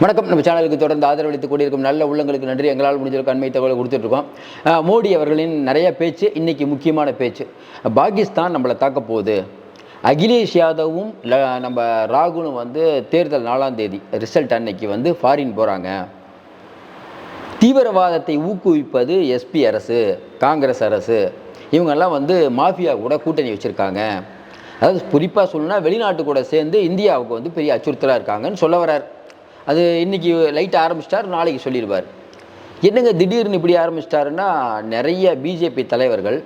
வணக்கம். நம்ம சேனலுக்கு தொடர்ந்து ஆதரவளித்துக் கொண்டிருக்கும் நல்ல உள்ளங்களுக்கு நன்றி. எங்களால் முடிஞ்சிருக்க அண்மை தகவலை கொடுத்துட்ருக்கோம். மோடி அவர்களின் நிறைய பேச்சு, இன்றைக்கி முக்கியமான பேச்சு. பாகிஸ்தான் நம்மளை தாக்க போகுது. அகிலேஷ் யாதவும் நம்ம ராகுலும் தேர்தல் 4ஆம் தேதி ரிசல்ட் அன்னைக்கு ஃபாரின் போகிறாங்க. தீவிரவாதத்தை ஊக்குவிப்பது எஸ்பி அரசு, காங்கிரஸ் அரசு, இவங்கெல்லாம் மாஃபியா கூட கூட்டணி வச்சுருக்காங்க. அதாவது குறிப்பாக சொல்லணும்னா வெளிநாட்டு கூட சேர்ந்து இந்தியாவுக்கு பெரிய அச்சுறுத்தலாக இருக்காங்கன்னு சொல்ல வர்றார். அது இன்றைக்கி லைட்டாக ஆரம்பிச்சிட்டார், நாளைக்கு சொல்லிடுவார். என்னங்க திடீர்னு இப்படி ஆரம்பிச்சிட்டாருன்னா, நிறைய பிஜேபி தலைவர்கள்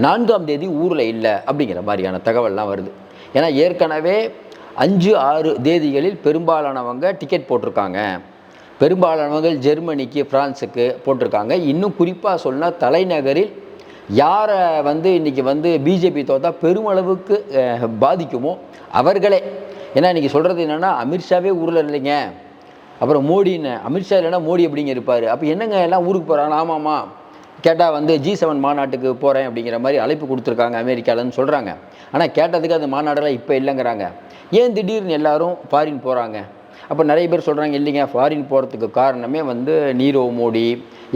4ஆம் தேதி ஊரில் இல்லை அப்படிங்கிற மாதிரியான தகவல்லாம் வருது. ஏன்னா ஏற்கனவே 5-6 தேதிகளில் பெரும்பாலானவங்க டிக்கெட் போட்டிருக்காங்க. பெரும்பாலானவங்க ஜெர்மனிக்கு, ஃப்ரான்ஸுக்கு போட்டிருக்காங்க. இன்னும் குறிப்பாக சொன்னால் தலைநகரில் யாரை இன்றைக்கி பிஜேபி தோற்றா பெருமளவுக்கு பாதிக்குமோ அவர்களே. ஏன்னா இன்றைக்கி சொல்கிறது என்னென்னா, அமித்ஷாவே ஊரில் இல்லைங்க, அப்புறம் மோடின்னு. அமித்ஷா இல்லைன்னா மோடி எப்படிங்க இருப்பார்? அப்போ என்னங்க எல்லாம் ஊருக்கு போகிறாங்க? ஆமாம்மா கேட்டால் G7 மாநாட்டுக்கு போகிறேன் அப்படிங்கிற மாதிரி அழைப்பு கொடுத்துருக்காங்க அமெரிக்காவில்னு சொல்கிறாங்க. ஆனால் கேட்டதுக்கு அந்த மாநாடெல்லாம் இப்போ இல்லைங்கிறாங்க. ஏன் திடீர்னு எல்லாரும் ஃபாரின் போகிறாங்க? அப்போ நிறைய பேர் சொல்கிறாங்க, இல்லைங்க ஃபாரின் போகிறதுக்கு காரணமே நீரவ் மோடி,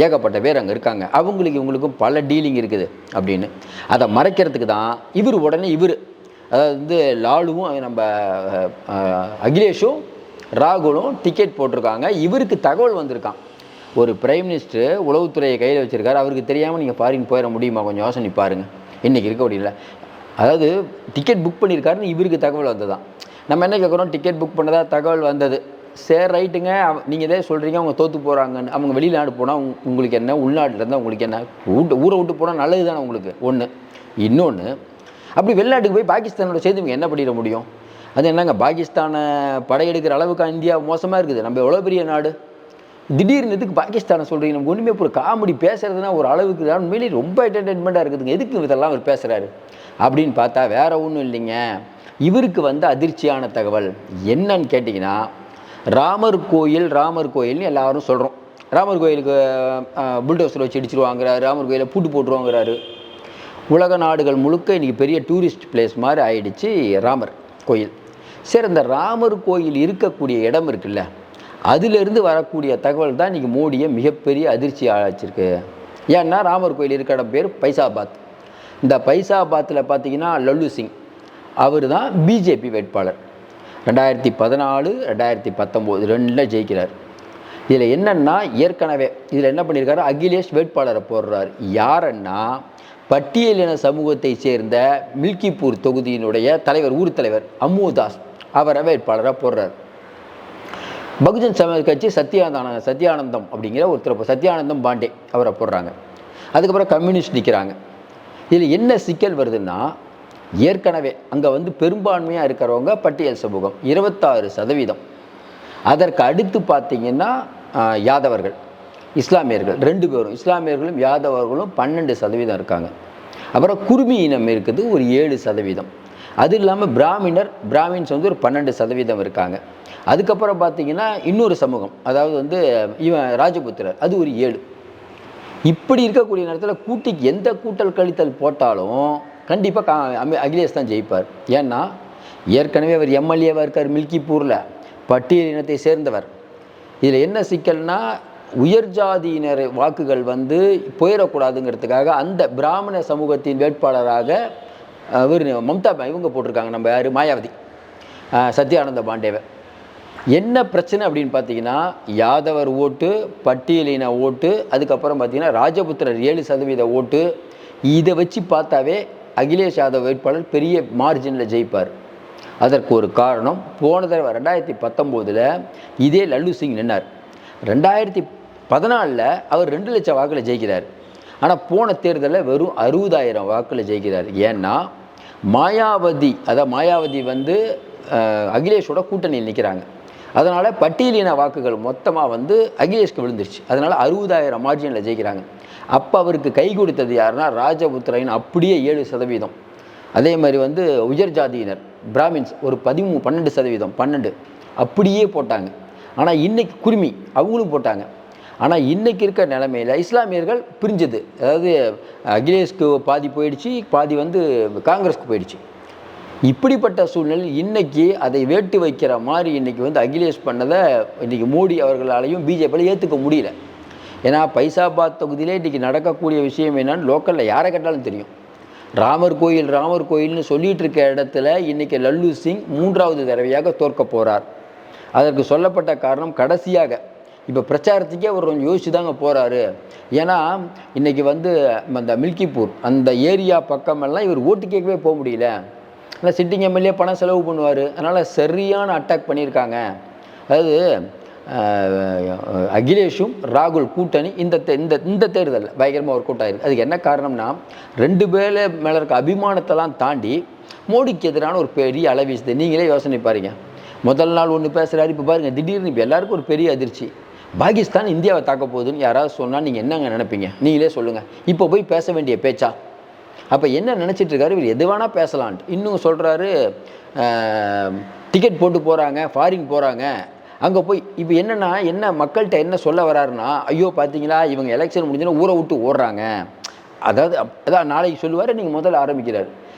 ஏகப்பட்ட பேர் அங்கே இருக்காங்க, அவங்களுக்கு இவங்களுக்கும் பல டீலிங் இருக்குது அப்படின்னு. அதை மறைக்கிறதுக்கு தான் இவர் அதாவது லாலுவும் நம்ம அகிலேஷும் ராகுலும் டிக்கெட் போட்டிருக்காங்க. இவருக்கு தகவல் வந்திருக்கான். ஒரு பிரைம் மினிஸ்டர் உளவுத்துறையை கையில் வச்சுருக்காரு, அவருக்கு தெரியாமல் நீங்கள் ஃபாரின் போயிட முடியுமா? கொஞ்சம் யோசனை பாருங்கள். இன்றைக்கி இருக்க முடியல. அதாவது டிக்கெட் புக் பண்ணியிருக்காருன்னு இவருக்கு தகவல் வந்ததான். நம்ம என்ன கேட்குறோம்? டிக்கெட் புக் பண்ணதா தகவல் வந்தது, சரி ரைட்டுங்க, நீங்கள் இதே சொல்கிறீங்க அவங்க தோற்று போகிறாங்கன்னு. அவங்க வெளிநாடு போனால் உங்களுக்கு என்ன, உள்நாட்டில் இருந்தால் உங்களுக்கு என்ன? ஊரை விட்டு போனால் நல்லது தானே உங்களுக்கு. ஒன்று. இன்னொன்று, அப்படி வெளிநாட்டுக்கு போய் பாகிஸ்தானோட சேர்த்து இவங்க என்ன பண்ணிட முடியும்? அது என்னங்க, பாகிஸ்தானை படையெடுக்கிற அளவுக்கு இந்தியா மோசமாக இருக்குது. நம்ம எவ்வளோ பெரிய நாடு, திடீர்னு எதுக்கு பாகிஸ்தானை சொல்கிறீங்க? நமக்கு ஒன்றுமே ஒரு காமெடி பேசுகிறதுனா ஒரு அளவுக்கு தான், உண்மையிலேயே ரொம்ப என்டர்டெயின்மெண்ட்டாக இருக்குதுங்க. எதுக்கு இதெல்லாம் அவர் பேசுகிறாரு அப்படின்னு பார்த்தா வேறு ஒன்றும் இல்லைங்க. இவருக்கு அதிர்ச்சியான தகவல் என்னன்னு கேட்டிங்கன்னா, ராமர் கோயில்னு எல்லாரும் சொல்கிறோம். ராமர் கோயிலுக்கு புல்டோசர் வச்சு இடிச்சிருவாங்கிறாரு, ராமர் கோயிலை பூட்டு போட்டுருவாங்கிறாரு. உலக நாடுகள் முழுக்க இன்றைக்கி பெரிய டூரிஸ்ட் பிளேஸ் மாதிரி ஆயிடுச்சு ராமர் கோயில். சரி, இந்த ராமர் கோயில் இருக்கக்கூடிய இடம் இருக்குல்ல, அதிலிருந்து வரக்கூடிய தகவல் தான் இன்றைக்கி மோடியை மிகப்பெரிய அதிர்ச்சி ஆளாச்சிருக்கு. ஏன்னா ராமர் கோயில் இருக்கிற இடம் பேர் பைசாபாத். இந்த பைசாபாத்தில் பார்த்தீங்கன்னா லல்லு சிங் அவர் தான் பிஜேபி வேட்பாளர். 2014, 2019 2ல் ஜெயிக்கிறார். இதில் என்னென்னா, ஏற்கனவே இதில் என்ன பண்ணியிருக்காரு, அகிலேஷ் வேட்பாளரை போடுறார். யாருன்னா பட்டியலின சமூகத்தை சேர்ந்த மில்கிப்பூர் தொகுதியினுடைய தலைவர், ஊர் தலைவர் அம்முதாஸ், அவரை வேட்பாளராக போடுறார். பகுஜன் சமாஜ் கட்சி சத்யானந்தம் அப்படிங்கிற ஒருத்தர், சத்யானந்தம் பாண்டே, அவரை போடுறாங்க. அதுக்கப்புறம் கம்யூனிஸ்ட் நிற்கிறாங்க. இதில் என்ன சிக்கல் வருதுன்னா, ஏற்கனவே அங்கே பெரும்பான்மையாக இருக்கிறவங்க பட்டியல் சமூகம் 26%. அதற்கு அடுத்து பார்த்திங்கன்னா யாதவர்கள், இஸ்லாமியர்கள் 2 பேரும், இஸ்லாமியர்களும் யாதவர்களும் 12% இருக்காங்க. அப்புறம் குருமி இனம் இருக்குது ஒரு 7%. அது இல்லாமல் பிராமின்ஸ் ஒரு 12% இருக்காங்க. அதுக்கப்புறம் பார்த்திங்கன்னா இன்னொரு சமூகம், அதாவது இவன் ராஜபுத்திரர், அது ஒரு 7. இப்படி இருக்கக்கூடிய நேரத்தில் எந்த கூட்டல் கழித்தல் போட்டாலும் கண்டிப்பாக அகிலேஷ் தான் ஜெயிப்பார். ஏன்னா ஏற்கனவே அவர் எம்எல்ஏவாக இருக்கார் மில்கிப்பூரில், பட்டியல் இனத்தை சேர்ந்தவர். இதில் என்ன சிக்கல்னா, உயர் ஜாதியினர் வாக்குகள் போயிடக்கூடாதுங்கிறதுக்காக அந்த பிராமண சமூகத்தின் வேட்பாளராக அவர் மம்தா இவங்க போட்டிருக்காங்க, நம்ம யார், மாயாவதி, சத்யானந்த பாண்டேவை. என்ன பிரச்சனை அப்படின்னு பார்த்தீங்கன்னா, யாதவர் ஓட்டு, பட்டியலின ஓட்டு, அதுக்கப்புறம் பார்த்தீங்கன்னா ராஜபுத்திரர் 7% ஓட்டு. இதை வச்சு பார்த்தாவே அகிலேஷ் யாதவ் வேட்பாளர் பெரிய மார்ஜினில் ஜெயிப்பார். அதற்கு ஒரு காரணம், போன தடவை 2019 இதே லல்லு சிங் நின்னார். 2014 அவர் 2 லட்சம் வாக்கில் ஜெயிக்கிறார். ஆனால் போன தேர்தலில் வெறும் 60,000 வாக்கில் ஜெயிக்கிறார். ஏன்னா மாயாவதி அகிலேஷோட கூட்டணியில் நிற்கிறாங்க. அதனால் பட்டியலின வாக்குகள் மொத்தமாக அகிலேஷ்க்கு விழுந்துருச்சு. அதனால் 60,000 மார்ஜினில் ஜெயிக்கிறாங்க. அப்போ அவருக்கு கை கொடுத்தது யாருன்னா, ராஜபுத்திரன் அப்படியே 7%. அதே மாதிரி உயர் ஜாதியினர் பிராமின்ஸ் ஒரு 12% அப்படியே போட்டாங்க. ஆனால் இன்றைக்கி குருமி அவங்களும் போட்டாங்க. ஆனால் இன்றைக்கி இருக்க நிலைமையில் இஸ்லாமியர்கள் பிரிஞ்சது. அதாவது அகிலேஷ்க்கு பாதி போயிடுச்சு, பாதி காங்கிரஸ்க்கு போயிடுச்சு. இப்படிப்பட்ட சூழ்நிலையில் இன்றைக்கி அதை வேட்டு வைக்கிற மாதிரி இன்றைக்கி வந்து அகிலேஷ் பண்ணதை இன்றைக்கி மோடி அவர்களாலையும் பிஜேபியில் ஏற்றுக்க முடியல. ஏன்னா பைசாபாத் தொகுதியிலே இன்றைக்கி நடக்கக்கூடிய விஷயம் என்னன்னு லோக்கலில் யாரை கேட்டாலும் தெரியும். ராமர் கோயில்னு சொல்லிகிட்டு இருக்க இடத்துல இன்றைக்கி லல்லு சிங் 3வது தடவையாக தோற்க போகிறார். அதற்கு சொல்லப்பட்ட காரணம் கடைசியாக இப்போ பிரச்சாரத்துக்கே அவர் கொஞ்சம் யோசிச்சு தாங்க போகிறாரு. ஏன்னா இன்றைக்கி வந்து அந்த மில்கிப்பூர் அந்த ஏரியா பக்கமெல்லாம் இவர் ஓட்டு கேட்கவே போக முடியல. ஆனால் சிட்டிங் எம்எல்ஏ பணம் செலவு பண்ணுவார். அதனால் சரியான அட்டாக் பண்ணியிருக்காங்க. அதாவது அகிலேஷும் ராகுல் கூட்டணி இந்த தேர்தலில் பயங்கரமாக ஒர்க் அவுட் ஆகிருக்கு. அதுக்கு என்ன காரணம்னா 2 பேர் மேலே இருக்க அபிமானத்தெல்லாம் தாண்டி மோடிக்கு எதிரான ஒரு பெரிய அளவீசுது. நீங்களே யோசனை பாருங்க. முதல் நாள் ஒன்று பேசுகிறாரு, இப்போ பாருங்கள் திடீர்னு இப்போ எல்லாருக்கும் ஒரு பெரிய அதிர்ச்சி. பாகிஸ்தான் இந்தியாவை தாக்க போகுதுன்னு யாராவது சொன்னால் நீங்கள் என்னங்க நினைப்பீங்க? நீங்களே சொல்லுங்கள். இப்போ போய் பேச வேண்டிய பேச்சா? அப்போ என்ன நினச்சிட்டு இருக்காரு இவர்? எது வேணால் பேசலான்ட்டு. இன்னும் சொல்கிறாரு டிக்கெட் போட்டு போகிறாங்க, ஃபாரின் போகிறாங்க. அங்கே போய் இப்போ என்ன மக்கள்கிட்ட என்ன சொல்ல வராருன்னா, ஐயோ பார்த்தீங்களா இவங்க எலெக்ஷன் முடிஞ்சுன்னா ஊரை விட்டு ஓடுறாங்க. அதான் நாளைக்கு சொல்லுவார். நீங்கள் முதல்ல ஆரம்பிக்கிறார்.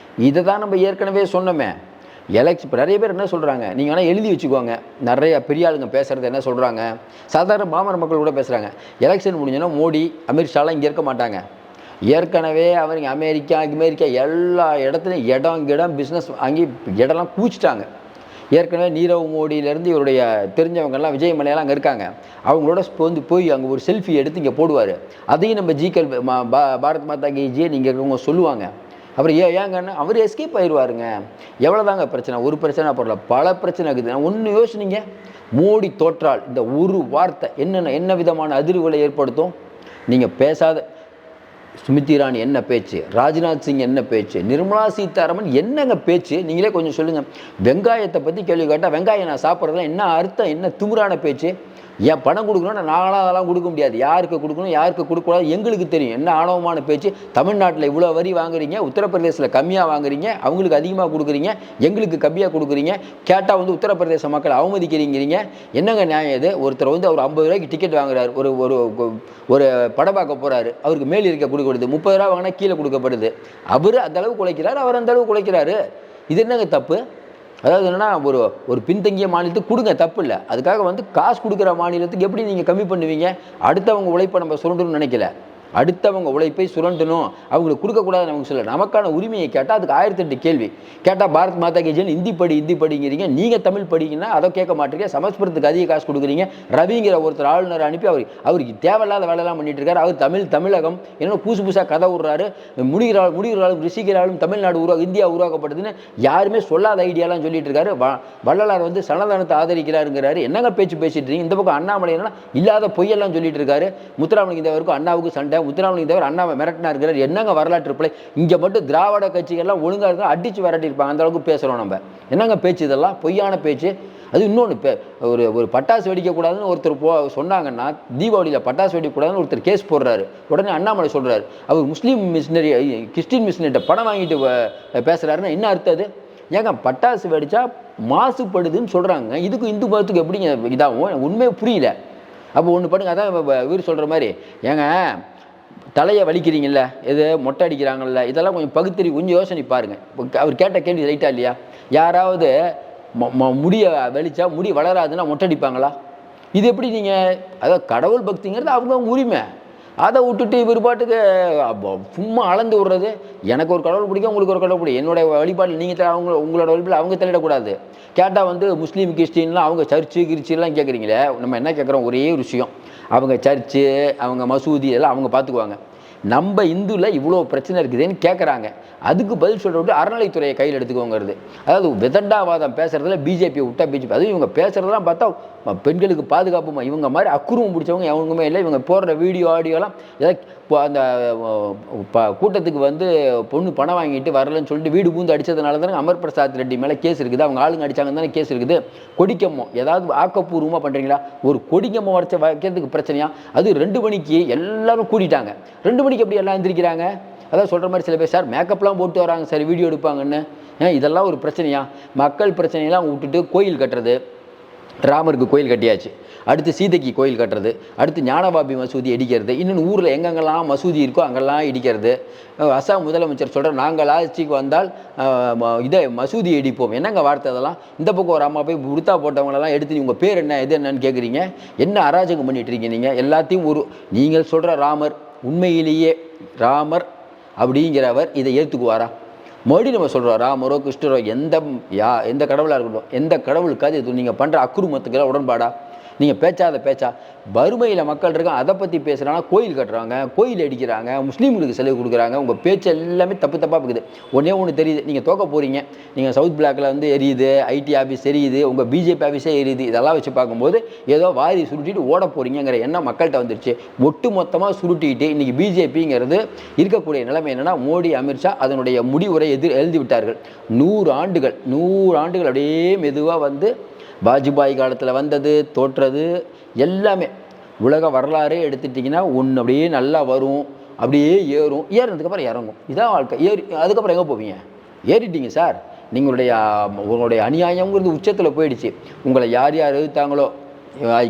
இதை தான் நம்ம ஏற்கனவே சொன்னோமே. எலெக்ஷன் இப்போ நிறைய பேர் என்ன சொல்கிறாங்க, நீங்கள் வேணால் எழுதி வச்சுக்கோங்க. நிறைய பெரிய ஆளுங்க பேசுகிறது என்ன சொல்கிறாங்க, சாதாரண பாமர மக்கள் கூட பேசுகிறாங்க. எலெக்ஷன் முடிஞ்சோன்னா மோடி அமித்ஷாலாம் இங்கே இருக்க மாட்டாங்க. ஏற்கனவே அவங்க அமெரிக்கா எல்லா இடத்துலையும் இடம் பிஸ்னஸ் வாங்கி இடம்லாம் பூச்சிட்டாங்க. ஏற்கனவே நீரவ் மோடியிலேருந்து இவருடைய தெரிஞ்சவங்கெல்லாம் விஜய் மலையெல்லாம் அங்கே இருக்காங்க. அவங்களோட வந்து போய் அங்கே ஒரு செல்ஃபி எடுத்து இங்கே போடுவார். அதையும் நம்ம ஜிகல் பாரத் மாதா கி ஜி நீங்கள் இருக்கவங்க சொல்லுவாங்க. அப்புறம் ஏங்கன்னு அவர் எஸ்கேப் ஆயிடுவாருங்க. எவ்வளோதாங்க பிரச்சனை? ஒரு பிரச்சனை போடல, பல பிரச்சனை இருக்குது. நான் ஒன்று யோசினீங்க, மோடி தோற்றால் இந்த ஒரு வார்த்தை என்ன விதமான அதிர்வுகளை ஏற்படுத்தும்? நீங்கள் பேசாத ஸ்மிருதி இரானி என்ன பேச்சு, ராஜ்நாத் சிங் என்ன பேச்சு, நிர்மலா சீதாராமன் என்னங்க பேச்சு? நீங்களே கொஞ்சம் சொல்லுங்கள். வெங்காயத்தை பற்றி கேள்வி கேட்டால் வெங்காயம் நான் சாப்பிட்றதுலாம் என்ன அர்த்தம், என்ன திமிரான பேச்சு? ஏன் பணம் கொடுக்கணும்னா நாங்களாம் அதெல்லாம் கொடுக்க முடியாது. யாருக்கு கொடுக்கணும் யாருக்கு கொடுக்கக்கூடாது எங்களுக்கு தெரியும். என்ன ஆணவமான பேச்சு? தமிழ்நாட்டில் இவ்வளோ வரி வாங்குறீங்க, உத்தரப்பிரதேசத்தில் கம்மியாக வாங்குறீங்க, அவங்களுக்கு அதிகமாக கொடுக்குறீங்க, எங்களுக்கு கம்மியாக கொடுக்குறீங்க. கேட்டால் வந்து உத்தரப்பிரதேச மக்கள் அவமதிக்கிறீங்கிறீங்க. என்னங்க நியாயம் இது? ஒருத்தர் வந்து அவர் 50 ரூபாய்க்கு டிக்கெட் வாங்குறாரு, ஒரு படம் பார்க்க போகிறாரு, அவருக்கு மேல் இருக்க கொடுக்கப்படுது. 30 ரூபா வாங்கினா கீழே கொடுக்கப்படுது. அவர் அந்த அளவுக்கு உழைக்கிறார், அவர் அந்த அளவுக்கு உழைக்கிறாரு. இது என்னங்க தப்பு? அதாவது என்னென்னா ஒரு பின்தங்கிய மாநிலத்துக்கு கொடுங்க, தப்பு இல்லை. அதுக்காக வந்து காசு கொடுக்குற மாநிலத்துக்கு எப்படி நீங்கள் கம்மி பண்ணுவீங்க? அடுத்தவங்க உழைப்பை நம்ம சுரண்டணும்னு நினைக்கல. அடுத்தவங்க உழைப்பை சுரண்டணும், அவங்களுக்கு கொடுக்கக்கூடாதுன்னு அவங்க சொல்ல. நமக்கான உரிமையை கேட்டால் அதுக்கு 1008 கேள்வி கேட்டால் பாரத் மாதா கி ஜெய் ஹிந்தி படிங்கிறீங்க. நீங்கள் தமிழ் படிங்கன்னா அதை கேட்க மாட்டீங்க. சமஸ்கிருதத்துக்கு அதிக காசு கொடுக்குறீங்க. ரவிங்கிற ஒருத்தர் ஆளுநரை அனுப்பி அவருக்கு தேவையில்லாத வேலையெல்லாம் பண்ணிட்டு இருக்காரு. அவர் தமிழகம் என்ன புதுசாக கதை விடுறாரு. முடிகிறாலும் ரிஷிகிறாலும் தமிழ்நாடு இந்தியா உருவாக்கப்பட்டதுன்னு யாருமே சொல்லாத ஐடியாலாம் சொல்லிட்டு இருக்காரு. வள்ளலார் வந்து சனாதனத்தை ஆதரிக்கிறாருங்கிறாரு. என்னங்க பேச்சு பேசிட்டு இருக்கீங்க? இந்த பக்கம் அண்ணாமலை என்னன்னா இல்லாத பொய்யெல்லாம் சொல்லிட்டு இருக்காரு. முத்துராமலிங்க தேவருக்கும் அண்ணாவுக்கு சண்டை, முத்துராமலிங்க தேவர் அண்ணாவை மிரட்டினா இருக்கிறார். என்னங்க வரலாற்று பிள்ளை? இங்கே மட்டும் திராவிட கட்சிகள்லாம் ஒழுங்காக இருக்க அடித்து விரட்டியிருப்பாங்க. அந்த அளவுக்கு பேசுகிறோம் நம்ம. என்னங்க பேச்சு இதெல்லாம்? பொய்யான பேச்சு. அது இன்னொன்று, ஒரு பட்டாசு வெடிக்கக்கூடாதுன்னு ஒருத்தர் சொன்னாங்கன்னா, தீபாவளியில் பட்டாசு வெடிக்கக்கூடாதுன்னு ஒருத்தர் கேஸ் போடுறாரு. உடனே அண்ணாமலை சொல்கிறார் அவர் முஸ்லீம் மிஷினரி கிறிஸ்டின் மிஷினரிட்ட பணம் வாங்கிட்டு பேசுகிறாருன்னா என்ன அர்த்தம்? அது ஏங்க பட்டாசு வெடித்தா மாசுபடுதுன்னு சொல்கிறாங்க. இதுக்கு இந்து மதத்துக்கு எப்படிங்க இதாகும்? உண்மையை புரியல. அப்போ ஒன்று பண்ணுங்க, அதான் வீர் சொல்கிற மாதிரி, ஏங்க தலையை வலிக்கிறீங்கல்ல, எது மொட்டை அடிக்கிறாங்கல்ல, இதெல்லாம் கொஞ்சம் பகுத்தறி கொஞ்சம் யோசனை பாருங்கள். அவர் கேட்ட கேள்வி ரைட்டா இல்லையா? யாராவது முடியை வெளிச்சா முடி வளராதுன்னா மொட்டை அடிப்பாங்களா? இது எப்படி நீங்கள், அதாவது கடவுள் பக்திங்கிறது அவங்க உரிமை. அதை விட்டுட்டு இவர் பாட்டுக்கு சும்மா அளந்து விடுறது. எனக்கு ஒரு கடவுள் பிடிக்கும், உங்களுக்கு ஒரு கடவுள் பிடிக்கும், என்னுடைய வழிபாடு நீங்கள் உங்களோட வழிபாடு அவங்க தலையிடக்கூடாது. கேட்டால் வந்து முஸ்லீம் கிறிஸ்டின்லாம் அவங்க சர்ச்சு கிறிஸ்டின்லாம் கேட்குறீங்களே. நம்ம என்ன கேட்குறோம்? ஒரே ஒரு விஷயம், அவங்க சர்ச்சு அவங்க மசூதி எல்லாம் அவங்க பார்த்துக்குவாங்க. நம்ம இந்துவில் இவ்வளோ பிரச்சனை இருக்குதுன்னு கேட்குறாங்க. அதுக்கு பதில் சொல்லிட்டு அறநிலைத்துறையை கையில் எடுத்துக்கோங்கிறது. அதாவது விதண்டாவாதம் பேசுகிறதுல பிஜேபியை விட்டா பிஜேபி. அதுவும் இவங்க பேசுகிறதெல்லாம் பார்த்தா பெண்களுக்கு பாதுகாப்புமா, இவங்க மாதிரி அக்குருவம் பிடிச்சவங்க எவங்களுமே இல்லை. இவங்க போடுற வீடியோ ஆடியோலாம் ஏதாவது அந்த கூட்டத்துக்கு வந்து பொண்ணு பணம் வாங்கிட்டு வரலன்னு சொல்லிட்டு வீடு பூந்து அடித்ததுனால தானே அமர் பிரசாத் ரெட்டி மேலே கேஸ் இருக்குது. அவங்க ஆளுங்க அடித்தாங்க தானே கேஸ் இருக்குது. கொடிக்கம்மோ ஏதாவது ஆக்கப்பூர்வமாக பண்ணுறீங்களா? ஒரு கொடிக்கம்மோ வைக்கிறதுக்கு பிரச்சனையா? அது 2 மணிக்கு எல்லாரும் கூட்டிட்டாங்க. 2 மணிக்கு எப்படி எல்லாம் எந்திரிக்கிறாங்க? அதான் சொல்கிற மாதிரி சில பேர் சார் மேக்கப்லாம் போட்டு வராங்க சார் வீடியோ எடுப்பாங்கன்னு. இதெல்லாம் ஒரு பிரச்சனையா? மக்கள் பிரச்சனையெல்லாம் விட்டுட்டு கோயில் கட்டுறது, ராமருக்கு கோயில் கட்டியாச்சு. அடுத்து சீதைக்கு கோயில் கட்டுறது, அடுத்து ஞானபாபி மசூதி இடிக்கிறது, இன்னொன்று ஊரில் எங்கெங்கெல்லாம் மசூதி இருக்கோ அங்கெல்லாம் இடிக்கிறது. அசாம் முதலமைச்சர் சொல்கிற நாங்கள் ஆட்சிக்கு வந்தால் இதை மசூதி இடிப்போம். என்னங்க வார்த்தை அதெல்லாம்? இந்த பக்கம் ஒரு அம்மா போய் உருத்தா போட்டவங்களெல்லாம் எடுத்து உங்கள் பேர் என்ன எது என்னன்னு கேட்குறீங்க. என்ன அராஜகம் பண்ணிட்டு இருக்கீங்க நீங்கள் எல்லாத்தையும்? நீங்கள் சொல்கிற ராமர் உண்மையிலேயே ராமர் அப்படிங்கிறவர் இதை ஏற்றுக்குவாரா? மறுபடியும் நம்ம சொல்கிறோம் ராமரோ கிருஷ்ணரோ எந்த கடவுளாக இருக்கட்டும், எந்த கடவுளுக்காவது இது நீங்கள் பண்ணுற அக்குறுமத்துக்கெல்லாம் உடன்பாடா? நீங்கள் பேச்சா வறுமையில் மக்கள் இருக்காங்க, அதை பற்றி பேசுகிறாங்கன்னா கோயில் கட்டுறாங்க, கோயில் அடிக்கிறாங்க, முஸ்லீம்களுக்கு செலவு கொடுக்குறாங்க. உங்கள் பேச்சு எல்லாமே தப்பாக இருக்குது. ஒன்று தெரியுது, நீங்கள் தோக்க போகிறீங்க. நீங்கள் சவுத் பிளாக்கில் வந்து எரியுது, ஐடி ஆஃபீஸ் எரியுது, உங்கள் பிஜேபி ஆஃபீஸே எரியுது. இதெல்லாம் வச்சு பார்க்கும்போது ஏதோ வாரி சுருட்டிட்டு ஓட போகிறீங்கிற எண்ணம் மக்கள்கிட்ட வந்துருச்சு. ஒட்டு மொத்தமாக சுருட்டிக்கிட்டு இன்றைக்கி பிஜேபிங்கிறது இருக்கக்கூடிய நிலைமை என்னென்னா, மோடி அமித்ஷா அதனுடைய முடிவுரை எழுதி விட்டார்கள். 100 ஆண்டுகள் அப்படியே மெதுவாக வந்து வாஜ்பாய் காலத்தில் வந்தது தோற்றது எல்லாமே உலக வரலாறே எடுத்துட்டிங்கன்னா ஒன்று அப்படியே நல்லா வரும், அப்படியே ஏறுனதுக்கப்புறம் இறங்கும். இதான் வாழ்க்கை. அதுக்கப்புறம் எங்கே போவீங்க? ஏறிட்டீங்க சார். உங்களுடைய அநியாயங்கிறது உச்சத்தில் போயிடுச்சு. உங்களை யார் எதிர்த்தாங்களோ,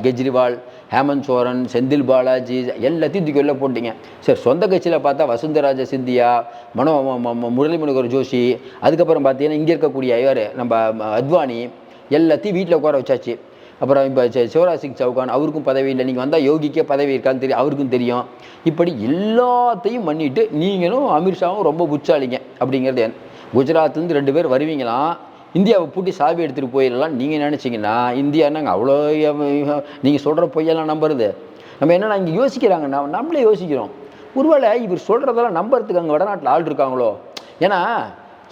கெஜ்ரிவால், ஹேமந்த் சோரன், செந்தில் பாலாஜி எல்லாத்தையும் தூக்கி வெளில போட்டிங்க. சரி, சொந்த கட்சியில் பார்த்தா வசுந்தராஜ சிந்தியா, முரளி மனோகர் ஜோஷி, அதுக்கப்புறம் பார்த்தீங்கன்னா இங்கே இருக்கக்கூடிய இவர் நம்ம அத்வானி எல்லாத்தையும் வீட்டில் உட்கார வச்சாச்சு. அப்புறம் இப்போ சிவராஜ் சிங் சௌகான், அவருக்கும் பதவி இல்லை. நீங்கள் வந்தால் யோகிக்கே பதவி இருக்கான்னு தெரியும், அவருக்கும் தெரியும். இப்படி எல்லாத்தையும் பண்ணிவிட்டு நீங்களும் அமித்ஷாவும் ரொம்ப புச்சாலிங்க அப்படிங்கிறது. குஜராத்லேருந்து 2 பேர் வருவீங்களாம், இந்தியாவை பூட்டி சாவி எடுத்துகிட்டு போயிடலாம் நீங்கள் நினச்சிங்கன்னா, இந்தியானாங்க அவ்வளோ நீங்கள் சொல்கிற பொய்யெல்லாம் நம்புறது. நம்ம என்னென்னா இங்கே யோசிக்கிறாங்க, நம்மளே யோசிக்கிறோம். ஒருவேளை இவர் சொல்கிறதெல்லாம் நம்புறதுக்கு அங்கே வடநாட்டில் ஆள் இருக்காங்களோ? ஏன்னா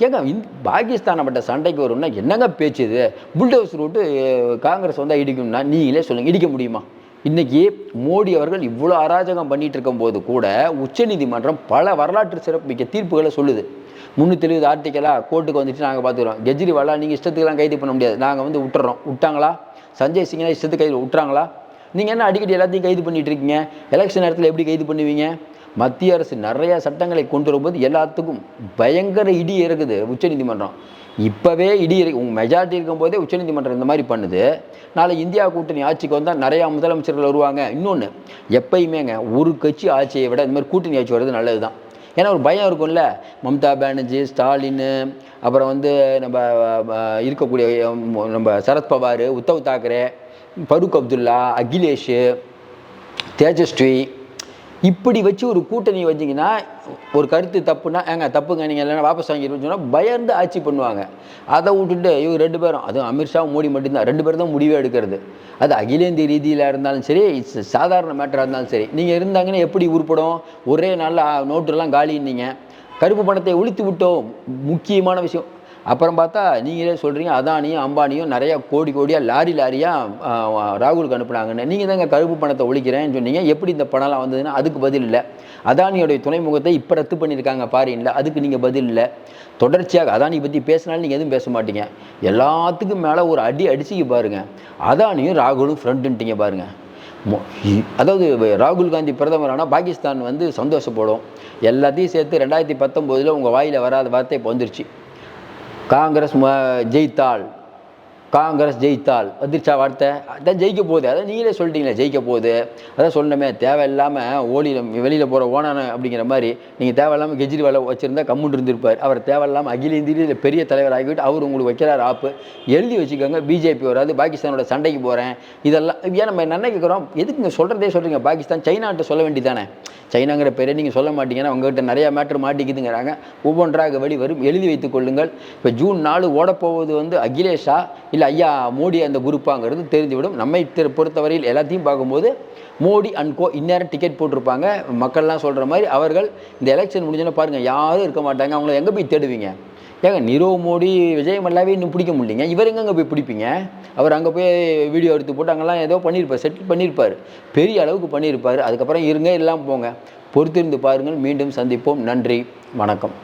ஏங்க பாகிஸ்தானை பட்ட சண்டைக்கு வரும்னா என்னங்க பேச்சு இது? புல்டோசர் விட்டு காங்கிரஸ் வந்தால் இடிக்கும்னா நீங்களே சொல்லுங்கள், இடிக்க முடியுமா? இன்றைக்கி மோடி அவர்கள் இவ்வளோ அராஜகம் பண்ணிகிட்டு இருக்கும்போது கூட உச்சநீதிமன்றம் பல வரலாற்று சிறப்புமிக்க தீர்ப்புகளை சொல்லுது. 370 ஆர்டிக்கலாக கோர்ட்டுக்கு வந்துட்டு நாங்கள் பார்த்துக்கிறோம். கெஜ்ரிவாலா நீங்கள் இஷ்டத்துக்கெல்லாம் கைது பண்ண முடியாது, நாங்கள் வந்து விட்டாங்களா? சஞ்சய் சிங்லாம் இஷ்டத்துக்கு கைது விட்டுறாங்களா? நீங்கள் என்ன அடிக்கடி எல்லாத்தையும் கைது பண்ணிகிட்டு இருக்கீங்க? எலெக்ஷன் நேரத்தில் எப்படி கைது பண்ணுவீங்க? மத்திய அரசு நிறையா சட்டங்களை கொண்டு வரும்போது எல்லாத்துக்கும் பயங்கர இடி இருக்குது உச்சநீதிமன்றம். இப்போவே இடி உங்கள் மெஜாரிட்டி இருக்கும்போதே உச்சநீதிமன்றம் இந்த மாதிரி பண்ணுது. நாளை இந்தியா கூட்டணி ஆட்சிக்கு வந்தால் நிறையா முதலமைச்சர்கள் வருவாங்க. இன்னொன்று, எப்பயுமேங்க ஒரு கட்சி ஆட்சியை விட இந்த மாதிரி கூட்டணி ஆட்சி வர்றது நல்லது தான். ஏன்னா ஒரு பயம் இருக்கும்ல. மம்தா பானர்ஜி, ஸ்டாலின், அப்புறம் வந்து நம்ம இருக்கக்கூடிய நம்ம சரத்பவார், உத்தவ் தாக்கரே, ஃபரூக் அப்துல்லா, அகிலேஷ், தேஜஸ்வி, இப்படி வச்சு ஒரு கூட்டணி வச்சிங்கன்னா ஒரு கருத்து தப்புனா தப்புங்க நீங்கள் இல்லைன்னா வாபஸ் வாங்கிடுன்னு சொன்னால் பயந்து ஆட்சி பண்ணுவாங்க. அதை விட்டுட்டு இவங்க 2 பேரும், அதுவும் அமித்ஷா மோடி மட்டும்தான் 2 பேர் தான் முடிவே எடுக்கிறது. அது அகில இந்திய ரீதியில் இருந்தாலும் சரி, சாதாரண மேட்டராக இருந்தாலும் சரி. நீங்கள் இருந்தாங்கன்னா எப்படி உருப்படும்? ஒரே நாளில் நோட்டெல்லாம் காலின்னீங்க, கருப்பு பணத்தை ஒழித்து விட்டோம், முக்கியமான விஷயம். அப்புறம் பார்த்தா நீங்களே சொல்கிறீங்க அதானியும் அம்பானியும் நிறையா கோடியாக லாரியாக ராகுலுக்கு அனுப்புனாங்கன்னு. நீங்கள் தாங்க கருப்பு பணத்தை ஒழிக்கிறேன்னு சொன்னீங்க. எப்படி இந்த பணம்லாம் வந்ததுன்னா அதுக்கு பதில் இல்லை. அதானியோடைய துணைமுகத்தை இப்போ ரத்து பண்ணியிருக்காங்க பாருங்களா, அதுக்கு நீங்கள் பதில் இல்லை. தொடர்ச்சியாக அதானி பற்றி பேசினாலும் நீங்கள் எதுவும் பேச மாட்டீங்க. எல்லாத்துக்கும் மேலே ஒரு அடிச்சுக்கு பாருங்கள். அதானியும் ராகுலும் ஃப்ரெண்டுன்ட்டிங்க பாருங்கள். அதாவது ராகுல் காந்தி பிரதமரானால் பாகிஸ்தான் வந்து சந்தோஷப்படும். எல்லாத்தையும் சேர்த்து 2019 உங்கள் வாயில் வராத வார்த்தை இப்போ வந்துருச்சு. காங்கிரஸ் ஜெயித்தால் வந்துருச்சா வார்த்தை? அதான் ஜெயிக்க போகுது. அதான் நீங்களே சொல்லிட்டீங்களே ஜெயிக்க போகுது. அதான் சொன்னமே, தேவையில்லாமல் வெளியில் போகிற ஓனான அப்படிங்கிற மாதிரி நீங்கள் தேவையில்லாமல் கெஜ்ரிவாலை வச்சுருந்தா கம்முன்னு இருந்திருப்பார். அவர் தேவையில்லாமல் அகில இந்தியில் பெரிய தலைவர் ஆகிவிட்டு அவர் உங்களுக்கு வைக்கிறார் ஆப்பு. எழுதி வச்சுக்கோங்க, பிஜேபி வராது, பாகிஸ்தானோட சண்டைக்கு போகிறேன். இதெல்லாம் ஏன் நம்ம என்ன கேட்குறோம்? எதுக்கு நீங்கள் சொல்கிறதே சொல்கிறீங்க? பாகிஸ்தான் சைனாட்ட சொல்ல வேண்டியதானே? சைனாங்கிற பேரை நீங்கள் சொல்ல மாட்டீங்கன்னா உங்கள்கிட்ட நிறையா மேட்ரு மாட்டிக்குதுங்கிறாங்க. ஒவ்வொன்றாக வெளிவரும், எழுதி வைத்துக் கொள்ளுங்கள். இப்போ ஜூன் 4 ஓடப்போவது வந்து அகிலேஷா இல்லை ஐயா மோடி அந்த குரூப்பாங்கிறது தெரிந்துவிடும். நம்மை பொறுத்தவரையில் எல்லாத்தையும் பார்க்கும்போது மோடி அண்ட் கோ இந்நேரம் டிக்கெட் போட்டிருப்பாங்க. மக்கள்லாம் சொல்கிற மாதிரி அவர்கள் இந்த எலெக்ஷன் முடிஞ்சோன்னா பாருங்கள் யாரும் இருக்க மாட்டாங்க. அவங்கள எங்கே போய் தேடுவீங்க? ஏங்க நீரவ் மோடி, விஜய் மல்லாவே இன்னும் பிடிக்க முடியலைங்க. இவர் எங்கே போய் பிடிப்பீங்க? அவர் அங்கே போய் வீடியோ எடுத்து போட்டு அங்கெல்லாம் ஏதோ பண்ணியிருப்பார், செட்டில் பண்ணியிருப்பார், பெரிய அளவுக்கு பண்ணியிருப்பார். அதுக்கப்புறம் இருங்க எல்லாம் போங்க, பொறுத்திருந்து பாருங்கள். மீண்டும் சந்திப்போம். நன்றி, வணக்கம்.